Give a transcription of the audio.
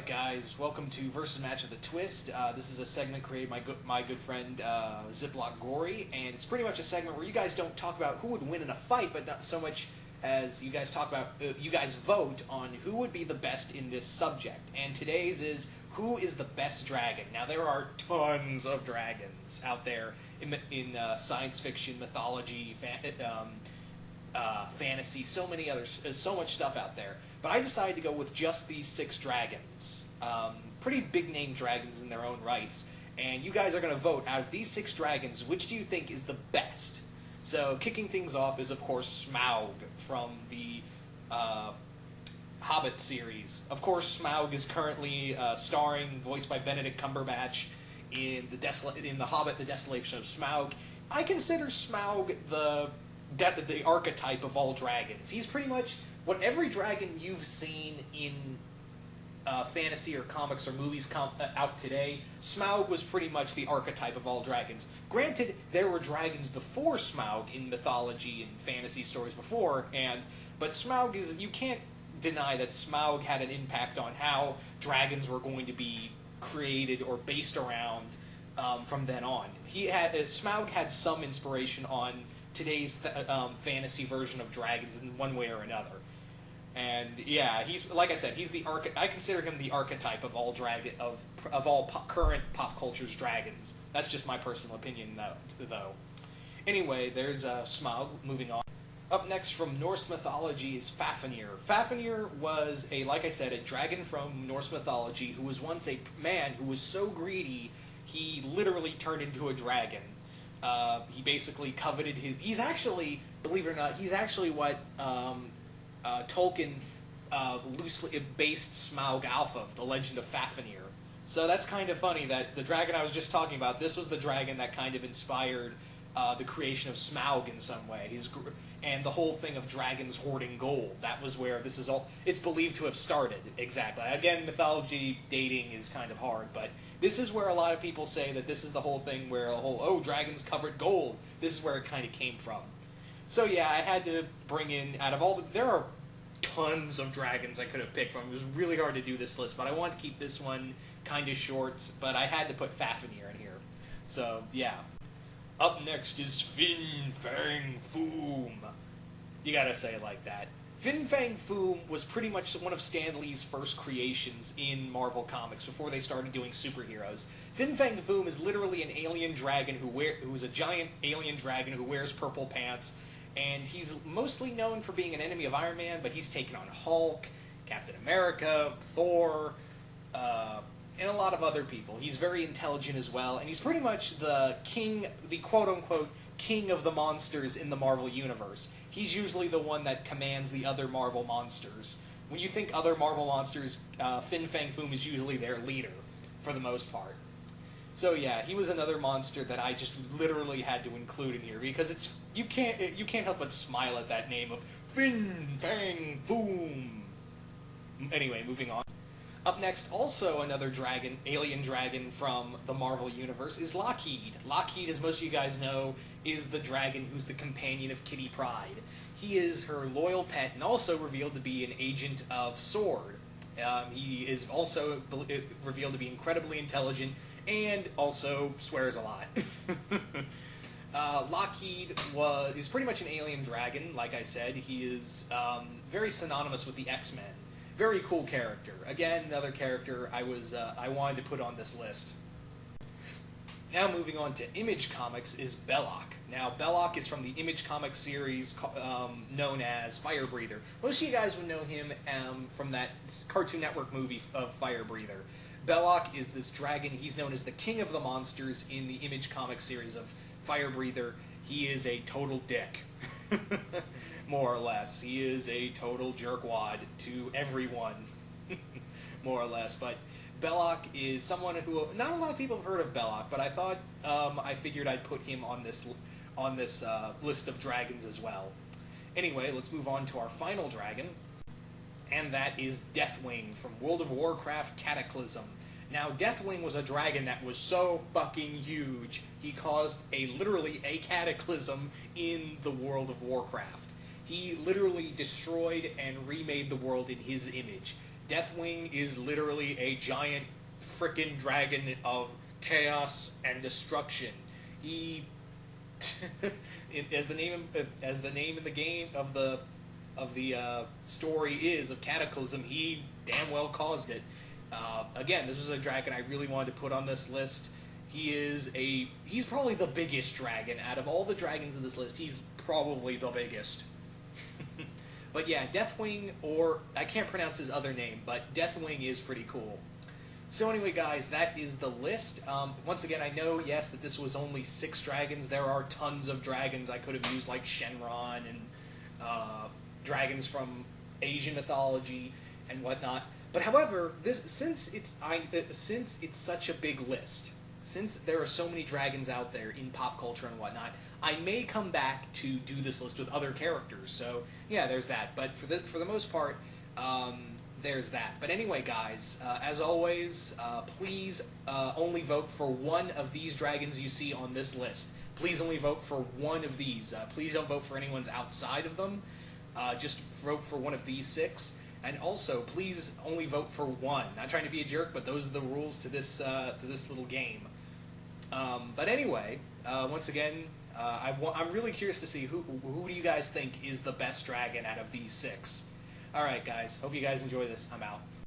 Alright guys, welcome to Versus Match of the Twist. This is a segment created by my good friend Ziploc Gory, and it's pretty much a segment where you guys don't talk about who would win in a fight, but not so much as you guys talk about, you guys vote on who would be the best in this subject. And today's is, who is the best dragon? Now there are tons of dragons out there in science fiction, mythology, fantasy, so many others, so much stuff out there. But I decided to go with just these 6 dragons. Pretty big name dragons in their own rights. And you guys are going to vote, out of these 6 dragons, which do you think is the best? So, kicking things off is, of course, Smaug from the Hobbit series. Of course, Smaug is currently voiced by Benedict Cumberbatch in The Hobbit, The Desolation of Smaug. I consider Smaug the archetype of all dragons. He's pretty much what every dragon you've seen in fantasy or comics or movies out today. Smaug was pretty much the archetype of all dragons. Granted, there were dragons before Smaug in mythology and fantasy stories but Smaug you can't deny that Smaug had an impact on how dragons were going to be created or based around from then on. Smaug had some inspiration on today's fantasy version of dragons in one way or another. And yeah, he's, like I said, I consider him the archetype of all current pop culture's dragons. That's just my personal opinion, though. Anyway, there's Smaug. Moving on. Up next from Norse mythology is Fafnir. Fafnir was like I said, a dragon from Norse mythology who was once a man who was so greedy he literally turned into a dragon. He basically coveted he's actually, believe it or not, he's actually what Tolkien loosely based Smaug off of, the legend of Fafnir. So that's kind of funny that the dragon I was just talking about, this was the dragon that kind of inspired the creation of Smaug in some way. And the whole thing of dragons hoarding gold, that was where this is all, it's believed to have started, exactly. Again, mythology dating is kind of hard, but this is where a lot of people say that this is the whole thing where dragons covered gold. This is where it kind of came from. So yeah, I had to bring in, out of there are tons of dragons I could have picked from. It was really hard to do this list, but I wanted to keep this one kind of short, but I had to put Fafnir in here. So, yeah. Up next is Fang Foom. You gotta say it like that. Fang Foom was pretty much one of Stan Lee's first creations in Marvel Comics before they started doing superheroes. Fang Foom is literally an alien dragon who's a giant alien dragon who wears purple pants, and he's mostly known for being an enemy of Iron Man, but he's taken on Hulk, Captain America, Thor, and a lot of other people. He's very intelligent as well, and he's pretty much the king, the quote-unquote king of the monsters in the Marvel Universe. He's usually the one that commands the other Marvel monsters. When you think other Marvel monsters, Fang Foom is usually their leader, for the most part. So yeah, he was another monster that I just literally had to include in here, because you can't help but smile at that name of Fang Foom. Anyway, moving on. Up next, also another alien dragon from the Marvel Universe, is Lockheed. Lockheed, as most of you guys know, is the dragon who's the companion of Kitty Pryde. He is her loyal pet and also revealed to be an agent of S.W.O.R.D. He is also revealed to be incredibly intelligent and also swears a lot. Lockheed is pretty much an alien dragon, like I said. He is very synonymous with the X-Men. Very cool character. Again, another character I wanted to put on this list. Now moving on to Image Comics is Belloc. Now, Belloc is from the Image Comics series known as Fire Breather. Most of you guys would know him from that Cartoon Network movie of Fire Breather. Belloc is this dragon. He's known as the king of the monsters in the Image Comics series of Fire Breather. He is a total dick. More or less. He is a total jerkwad to everyone. More or less. But Belloc is someone who, not a lot of people have heard of Belloc, but I thought, I figured I'd put him on this list of dragons as well. Anyway, let's move on to our final dragon, and that is Deathwing from World of Warcraft Cataclysm. Now, Deathwing was a dragon that was so fucking huge, he caused literally a cataclysm in the World of Warcraft. He literally destroyed and remade the world in his image. Deathwing is literally a giant frickin' dragon of chaos and destruction. He, as the name in the game of the story is of Cataclysm, he damn well caused it. Again, this was a dragon I really wanted to put on this list. He's probably the biggest dragon out of all the dragons in this list. He's probably the biggest. But yeah, Deathwing, or I can't pronounce his other name, but Deathwing is pretty cool. So anyway, guys, that is the list. Once again, I know, yes, that this was only 6 dragons. There are tons of dragons I could have used, like Shenron and dragons from Asian mythology and whatnot. But however, since it's such a big list, since there are so many dragons out there in pop culture and whatnot, I may come back to do this list with other characters. So yeah, there's that. But for the most part, there's that. But anyway, guys, as always, please only vote for one of these dragons you see on this list. Please only vote for one of these. Please don't vote for anyone's outside of them. Just vote for one of these 6. And also, please only vote for one. Not trying to be a jerk, but those are the rules to this little game. But anyway, once again, I'm really curious to see who do you guys think is the best dragon out of these 6. All right, guys. Hope you guys enjoy this. I'm out.